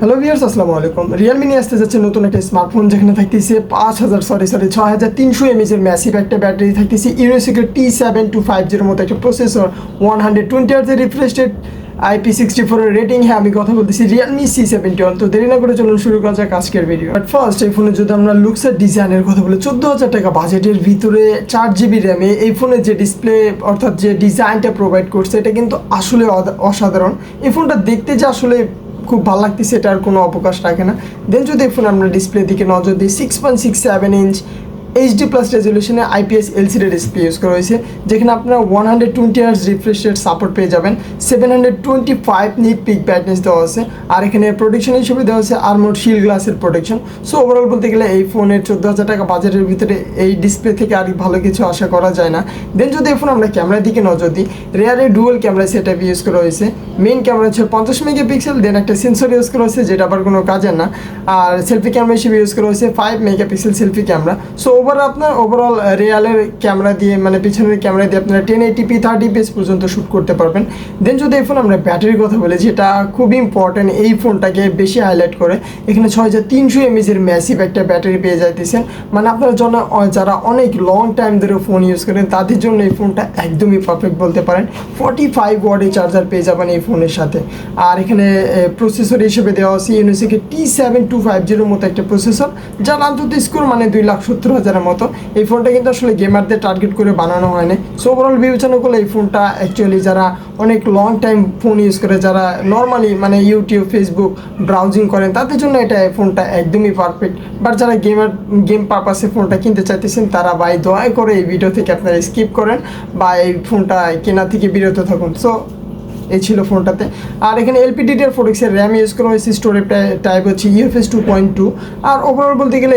Hello viewers, আসসালামু আলাইকুম। Realme নিয়ে আসতে যাচ্ছে নতুন একটা স্মার্টফোন, যেখানে থাকতেছে 6300 mAh এর ম্যাসিভ একটা ব্যাটারি, থাকতেছে ইউনিসিকের T7250 মতো একটা প্রসেসর, 120 Hz এর রিফ্রেশ রেট, IP64 এর রেটিং। হ্যাঁ, আমি কথা বলতেছি রিয়েলমি C71। তো দেরি না করে চলুন শুরু করা যাক আজকের ভিডিও। বাট ফার্স্ট, এই ফোনে যদি আমরা লুকস আর ডিজাইনের কথা বলি, 14,000 টাকা বাজেটের ভিতরে 4GB র্যামে এই ফোনের যে ডিসপ্লে অর্থাৎ যে ডিজাইনটা প্রোভাইড করছে, এটা কিন্তু আসলে অসাধারণ। এই ফোনটা দেখতে যে আসলে খুব ভালো লাগতেছে, এটা আর কোনো অবকাশ রাখে না। দেন যদি ফোন আমরা ডিসপ্লে দিকে নজর দিই, 6.67 ইঞ্চ HD প্লাস রেজলিউশনে IPS LCD ডিসপ্লে ইউজ করা হয়েছে, যেখানে আপনারা 120 Hz রিফ্রেশ রেট সাপোর্ট পেয়ে যাবেন। 725 নিট পিক ব্রাইটনেস দেওয়া আছে, আর এখানে প্রোটেকশন হিসেবে দেওয়া আছে আর্মোর্ড শিল্ড গ্লাসের প্রোটেকশন। সো ওভারঅল বলতে গেলে এই ফোনের 14,000 টাকা বাজেটের ভিতরে এই ডিসপ্লে থেকে আর ভালো কিছু আশা করা যায় না। দেন যদি এই ফোন আমরা ক্যামেরার দিকে নজর দিই, রেয়ারে dual camera set up use করা হয়েছে। মেইন ক্যামেরা হচ্ছে 50 মেগাপিক্সেল, দেন একটা সেন্সর ইউজ করা হয়েছে যেটা আবার কোনো কাজের না। আর সেলফি ক্যামেরা হিসেবে ইউজ করা হয়েছে 5 megapixel selfie camera. So overall রিয়ালের ক্যামেরা দিয়ে, মানে পিছনের ক্যামেরা দিয়ে আপনারা 1080p 30fps পর্যন্ত শ্যুট করতে পারবেন। দেন যদি এই ফোন আমরা ব্যাটারির কথা বলি, যেটা খুবই ইম্পর্টেন্ট, এই ফোনটাকে বেশি হাইলাইট করে, এখানে 6300 mAh এর ম্যাসিভ একটা ব্যাটারি পেয়ে যাইতেছেন। মানে আপনার জন্য যারা অনেক লং টাইম ধরে ফোন ইউজ করেন তাদের জন্য এই ফোনটা একদমই পারফেক্ট বলতে পারেন। 45 ওয়াটের চার্জার পেয়ে যাবেন এই ফোনের সাথে। আর এখানে প্রসেসর হিসেবে দেওয়া আছে ইউনিসেকের T7250 মতো একটা প্রসেসর, যার আন্তর্জাতিক স্কোর মানে 2,70,000 মতো। এই ফোনটা কিন্তু আসলে গেমারদের টার্গেট করে বানানো হয় না। সো ওভারঅল বিবেচনা করলে এই ফোনটা অ্যাকচুয়ালি যারা অনেক লং টাইম ফোন ইউজ করে, যারা নর্মালি মানে ইউটিউব ফেসবুক ব্রাউজিং করেন, তাদের জন্য এটা ফোনটা একদমই পারফেক্ট। বাট যারা গেম পারপাসে ফোনটা কিনতে চাইতেছেন, তারা ভাই দয়া করে এই ভিডিও থেকে আপনারা স্কিপ করেন বা এই ফোনটা কেনা থেকে বিরত থাকুন। সো এই ছিল ফোনটাতে। আর এখানে LPDDR4X এর র্যাম ইউজ করা হয়েছে, স্টোরেজ টাইপ হচ্ছে UFS 2.2। আর ওভারঅল বলতে গেলে